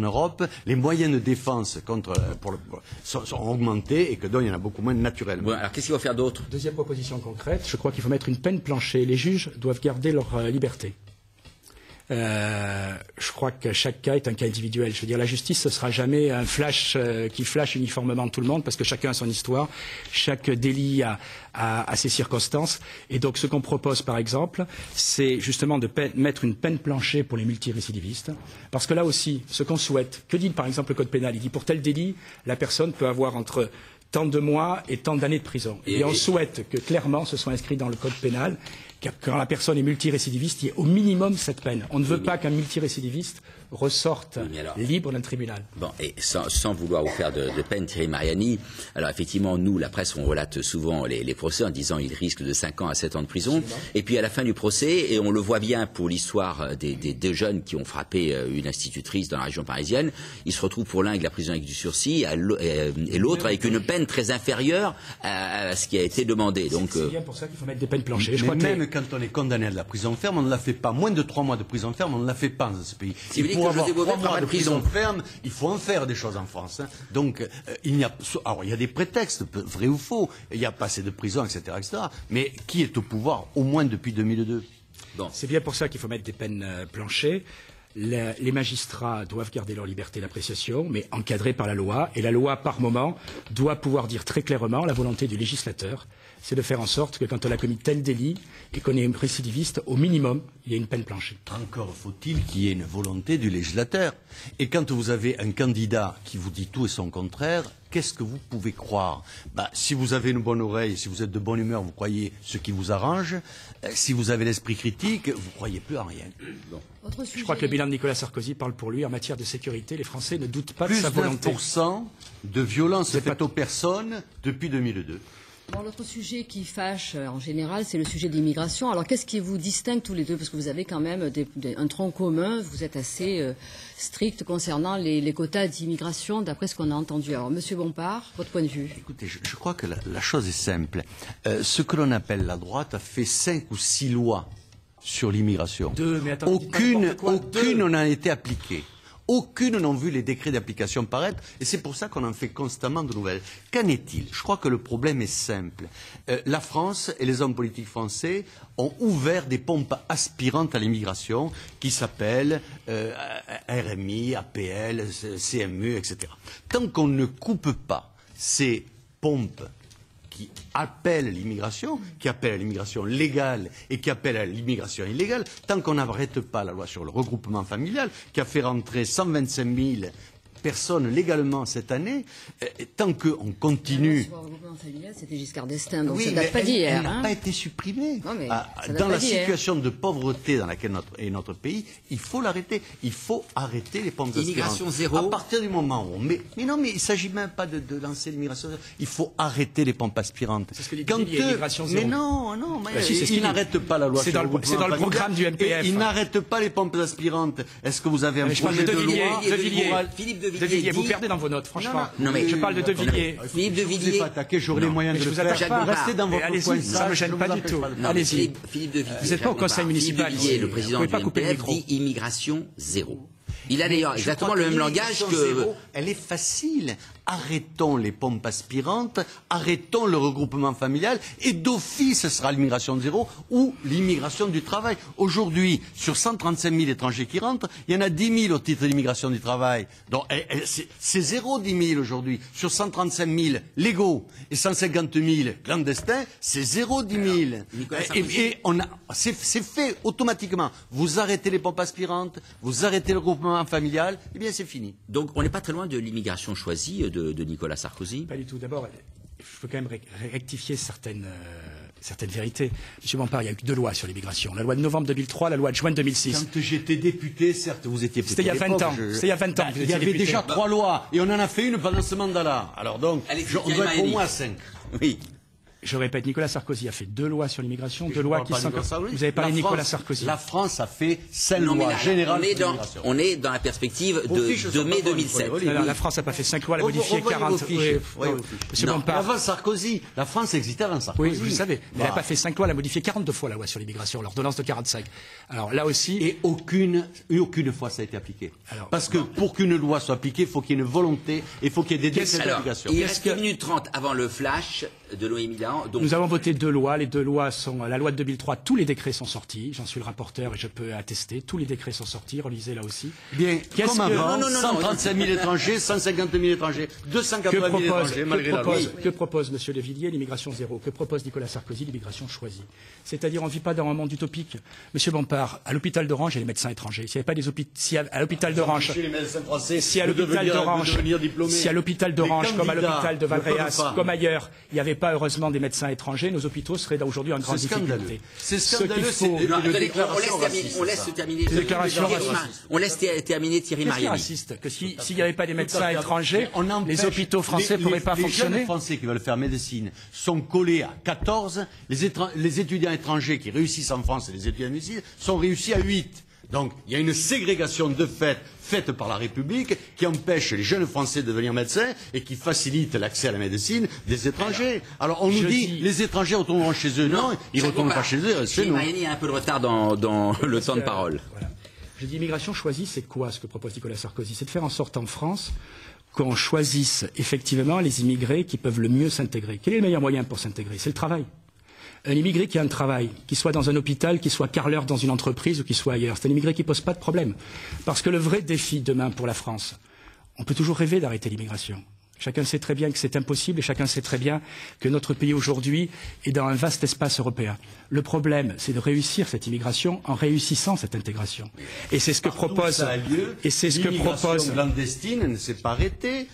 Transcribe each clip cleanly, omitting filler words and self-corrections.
En Europe, les moyens de défense sont augmentés et que donc il y en a beaucoup moins naturellement. Bon, alors qu'est-ce qu'il faut faire d'autre? Deuxième proposition concrète, je crois qu'il faut mettre une peine plancher. Les juges doivent garder leur liberté. Je crois que chaque cas est un cas individuel. Je veux dire, la justice, ce sera jamais un flash qui flash uniformément tout le monde, parce que chacun a son histoire, chaque délit a ses circonstances. Et donc, ce qu'on propose, par exemple, c'est justement de mettre une peine plancher pour les multirécidivistes, parce que là aussi, ce qu'on souhaite, que dit par exemple le code pénal? Il dit pour tel délit, la personne peut avoir entre tant de mois et tant d'années de prison. Et on souhaite que clairement ce soit inscrit dans le code pénal, quand la personne est multirécidiviste, il y ait au minimum cette peine. On ne veut pas qu'un multirécidiviste ressorte libre d'un tribunal. Bon, et sans vouloir vous faire de peine, Thierry Mariani, alors effectivement, nous, la presse, on relate souvent les procès en disant qu'ils risquent de 5 ans à 7 ans de prison. Et puis à la fin du procès, et on le voit bien pour l'histoire des deux jeunes qui ont frappé une institutrice dans la région parisienne, ils se retrouvent pour l'un avec la prison avec du sursis et l'autre avec une peine très inférieure à ce qui a été demandé. Donc c'est bien pour ça qu'il faut mettre des peines planchées. Mais même quand on est condamné à de la prison ferme, on ne la fait pas. Moins de 3 mois de prison ferme, on ne la fait pas dans ce pays. Pour avoir 3 mois de prison ferme, il faut en faire des choses en France. Hein. Donc, il y a des prétextes, vrais ou faux. Il n'y a pas assez de prison, etc., etc. Mais qui est au pouvoir au moins depuis 2002? Bon. C'est bien pour ça qu'il faut mettre des peines planchées. Les magistrats doivent garder leur liberté d'appréciation, mais encadrée par la loi. Et la loi, par moment, doit pouvoir dire très clairement la volonté du législateur, c'est de faire en sorte que quand on a commis tel délit et qu'on est un récidiviste, au minimum, il y a une peine planchée. Encore faut-il qu'il y ait une volonté du législateur. Et quand vous avez un candidat qui vous dit tout et son contraire, qu'est-ce que vous pouvez croire? Si vous avez une bonne oreille, si vous êtes de bonne humeur, vous croyez ce qui vous arrange. Si vous avez l'esprit critique, vous ne croyez plus en rien. Bon. Je crois que le bilan de Nicolas Sarkozy parle pour lui. En matière de sécurité, les Français ne doutent pas de sa volonté. Plus de 9% de violences faites aux personnes depuis 2002. Bon, l'autre sujet qui fâche en général, c'est le sujet de l'immigration. Alors, qu'est-ce qui vous distingue tous les deux? Parce que vous avez quand même un tronc commun, vous êtes assez strict concernant les quotas d'immigration, d'après ce qu'on a entendu. Alors, Monsieur Bompard, votre point de vue? Écoutez, je crois que la chose est simple. Ce que l'on appelle la droite a fait 5 ou 6 lois sur l'immigration. Aucune n'a été appliquée. Aucune n'ont vu les décrets d'application paraître, et c'est pour ça qu'on en fait constamment de nouvelles. Qu'en est-il? Je crois que le problème est simple. La France et les hommes politiques français ont ouvert des pompes aspirantes à l'immigration qui s'appellent RMI, APL, CMU, etc. Tant qu'on ne coupe pas ces pompes qui appellent l'immigration, qui appellent à l'immigration légale et qui appellent à l'immigration illégale, tant qu'on n'arrête pas la loi sur le regroupement familial, qui a fait rentrer 125 000 personnes légalement cette année, tant qu'on continue... Le regroupement familial, c'était Giscard d'Estaing, donc ça ne date pas d'hier. Elle n'a pas été supprimée. Dans la situation de pauvreté dans laquelle est notre pays, il faut l'arrêter. Il faut arrêter les pompes aspirantes. Immigration zéro. À partir du moment où on met... Mais non, mais il ne s'agit même pas de lancer l'immigration zéro. Il faut arrêter les pompes aspirantes. C'est ce que dit l'immigration zéro. Mais non, il n'arrette pas la loi sur le regroupement familial. C'est dans le programme du MPF. Il n'arrête pas les pompes aspirantes. Est-ce que vous avez un projet de loi? Philippe de Villiers, vous perdez dans vos notes, franchement. Non, mais je parle de De Villiers. Philippe de Villiers. Je ne vous ai pas attaqué, j'aurai les moyens de le faire. Restez dans votre coin. Ça ne me gêne pas du tout. Allez-y. Philippe de Villiers. Vous n'êtes pas au conseil municipal. Philippe de Villiers, le président du MPF, dit immigration zéro. Il a d'ailleurs exactement le même langage que... Elle est facile. Arrêtons les pompes aspirantes, arrêtons le regroupement familial et d'office ce sera l'immigration zéro ou l'immigration du travail. Aujourd'hui, sur 135 000 étrangers qui rentrent, il y en a 10 000 au titre de l'immigration du travail. Donc c'est 10 000 aujourd'hui. Sur 135 000 légaux et 150 000 clandestins, c'est 10 000. Et c'est fait automatiquement. Vous arrêtez les pompes aspirantes, vous arrêtez le regroupement familial, et bien c'est fini. Donc on n'est pas très loin de l'immigration choisie de Nicolas Sarkozy? Pas du tout. D'abord, il faut quand même rectifier certaines vérités. Monsieur Bompard, il y a eu 2 lois sur l'immigration. La loi de novembre 2003, la loi de juin 2006. Quand j'étais député, certes, vous étiez... C'était il y a 20 ans. C'était il y a 20 ans. Il y avait déjà 3 lois, et on en a fait une pendant ce mandat-là. Alors donc, on doit être au moins 5. Oui. Je répète, Nicolas Sarkozy a fait 2 lois sur l'immigration, 2 lois qui sont... Vous avez parlé de Nicolas Sarkozy. La France a fait 5 lois générales sur l'immigration. On est dans la perspective de mai 2007. Alors, la France n'a pas fait 5 lois, elle a modifié 40. Monsieur Bompard. Avant Sarkozy, la France existait avant Sarkozy. Oui, vous le savez. Mais elle n'a pas fait 5 lois, elle a modifié 42 fois la loi sur l'immigration, l'ordonnance de 45. Alors là aussi... Et aucune fois ça a été appliqué. Parce que pour qu'une loi soit appliquée, il faut qu'il y ait une volonté et il faut qu'il y ait des décrets d'application. Il reste 1 minute 30 avant le flash de Noémie Dahan. Nous avons voté 2 lois. Les 2 lois sont la loi de 2003. Tous les décrets sont sortis. J'en suis le rapporteur et je peux attester. Tous les décrets sont sortis. Relisez là aussi. Bien, comme avant, 135 000 étrangers, 150 000 étrangers, 280 000 étrangers, malgré la loi. Que propose M. De Villiers, l'immigration zéro? Que propose Nicolas Sarkozy, l'immigration choisie? C'est-à-dire, on ne vit pas dans un monde utopique. M. Bompard, à l'hôpital d'Orange, il y a les médecins étrangers. S'il n'y avait pas des à l'hôpital d'Orange, si à l'hôpital d'Orange, comme à l'hôpital de Valréas, comme ailleurs, il n'y avait pas heureusement des médecins étrangers, nos hôpitaux seraient aujourd'hui en grande difficulté. C'est scandaleux. On laisse terminer Thierry Mariani. Que s'il n'y avait pas des médecins étrangers, les hôpitaux français ne pourraient pas fonctionner. Les jeunes Français qui veulent faire médecine sont collés à 14. Les étudiants étrangers qui réussissent en France et les étudiants en médecine sont réussis à 8. Donc, il y a une ségrégation de fait faite par la République qui empêche les jeunes Français de devenir médecins et qui facilite l'accès à la médecine des étrangers. Alors, on nous dit les étrangers retourneront chez eux. Non, ils ne retournent pas chez eux, chez nous. Il y a un peu de retard dans le temps de parole. Voilà. Je dis immigration choisie, c'est quoi ce que propose Nicolas Sarkozy? C'est de faire en sorte en France qu'on choisisse effectivement les immigrés qui peuvent le mieux s'intégrer. Quel est le meilleur moyen pour s'intégrer? C'est le travail. Un immigré qui a un travail, qui soit dans un hôpital, qui soit carreleur dans une entreprise ou qui soit ailleurs, c'est un immigré qui ne pose pas de problème. Parce que le vrai défi demain pour la France, on peut toujours rêver d'arrêter l'immigration. Chacun sait très bien que c'est impossible et chacun sait très bien que notre pays aujourd'hui est dans un vaste espace européen. Le problème, c'est de réussir cette immigration en réussissant cette intégration. Et c'est ce que propose... Et c'est ce que propose... clandestine ne s'est pas arrêtée.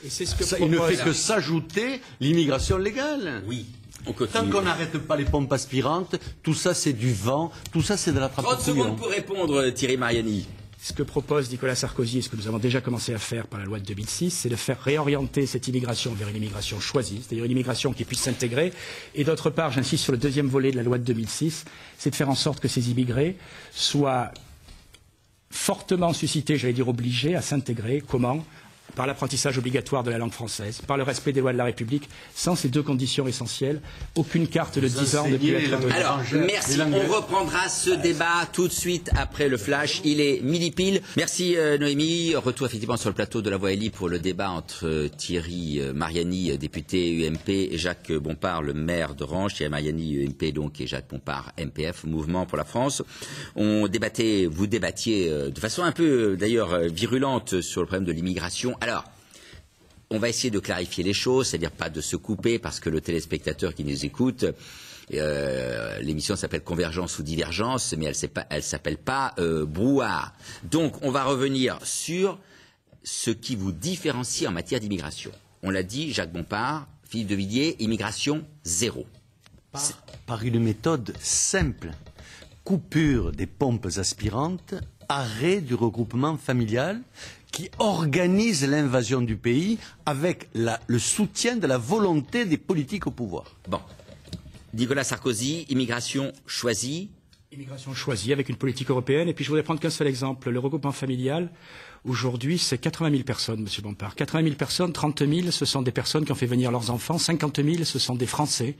Il ne fait que s'ajouter l'immigration légale. Oui. Tant qu'on n'arrête pas les pompes aspirantes, tout ça c'est du vent, tout ça c'est de la trappe. 30 secondes pour répondre, Thierry Mariani. Ce que propose Nicolas Sarkozy et ce que nous avons déjà commencé à faire par la loi de 2006, c'est de faire réorienter cette immigration vers une immigration choisie, c'est-à-dire une immigration qui puisse s'intégrer. Et d'autre part, j'insiste sur le 2e volet de la loi de 2006, c'est de faire en sorte que ces immigrés soient fortement suscités, j'allais dire obligés, à s'intégrer. Comment ? Par l'apprentissage obligatoire de la langue française, par le respect des lois de la République. Sans ces 2 conditions essentielles, aucune carte de 10 ans ne peut être donnée. Alors, merci. On reprendra ce débat tout de suite après le flash. Il est midi pile. Merci Noémie. Retour effectivement sur le plateau de La Voix Élie pour le débat entre Thierry Mariani, député UMP, et Jacques Bompard, le maire d'Orange. Thierry Mariani, UMP donc, et Jacques Bompard, MPF, Mouvement pour la France. Vous débattiez de façon un peu d'ailleurs virulente sur le problème de l'immigration. Alors, on va essayer de clarifier les choses, c'est-à-dire pas de se couper, parce que le téléspectateur qui nous écoute, l'émission s'appelle Convergence ou Divergence, mais elle s'appelle pas Brouhaha. Donc, on va revenir sur ce qui vous différencie en matière d'immigration. On l'a dit, Jacques Bompard, Philippe de Villiers, immigration zéro. Par une méthode simple. Coupure des pompes aspirantes, arrêt du regroupement familial, qui organise l'invasion du pays avec le soutien de la volonté des politiques au pouvoir. Bon. Nicolas Sarkozy, immigration choisie. Immigration choisie avec une politique européenne. Et puis je voudrais prendre qu'un seul exemple. Le regroupement familial, aujourd'hui, c'est 80 000 personnes, M. Bompard. 80 000 personnes, 30 000, ce sont des personnes qui ont fait venir leurs enfants. 50 000, ce sont des Français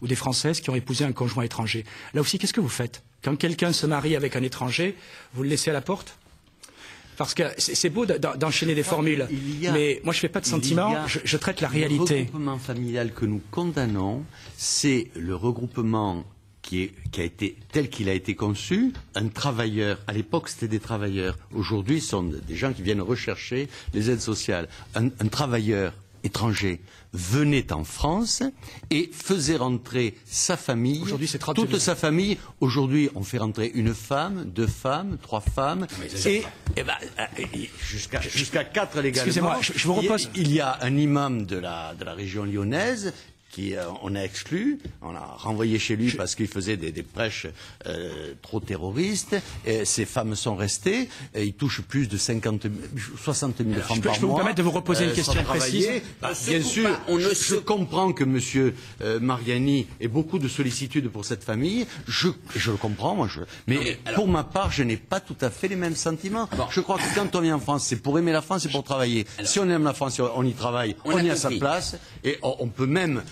ou des Françaises qui ont épousé un conjoint étranger. Là aussi, qu'est-ce que vous faites? Quand quelqu'un se marie avec un étranger, vous le laissez à la porte? Parce que c'est beau d'enchaîner des formules, mais moi je ne fais pas de sentiments, je traite la réalité. Le regroupement familial que nous condamnons, c'est le regroupement qui a été tel qu'il a été conçu. Un travailleur, à l'époque c'était des travailleurs, aujourd'hui ce sont des gens qui viennent rechercher les aides sociales. Un travailleur étranger venait en France et faisait rentrer sa famille, toute sa famille. Aujourd'hui, on fait rentrer une femme, 2 femmes, 3 femmes, jusqu'à 4 légalement. Excusez-moi, je vous repose. Il y a un imam de la région lyonnaise on a exclu, on a renvoyé chez lui parce qu'il faisait des prêches trop terroristes. Et ces femmes sont restées. Et il touche plus de 60 000 francs par mois. Je peux vous permettre de vous reposer une question précise. Bien sûr, je comprends que Monsieur Mariani ait beaucoup de sollicitude pour cette famille. Je le comprends, moi. Mais pour ma part, je n'ai pas tout à fait les mêmes sentiments. Bon. Je crois que quand on vient en France, c'est pour aimer la France et pour travailler. Si on aime la France, on y travaille, on y a sa place. Et on peut même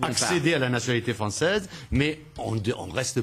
accéder à la nationalité française, mais on reste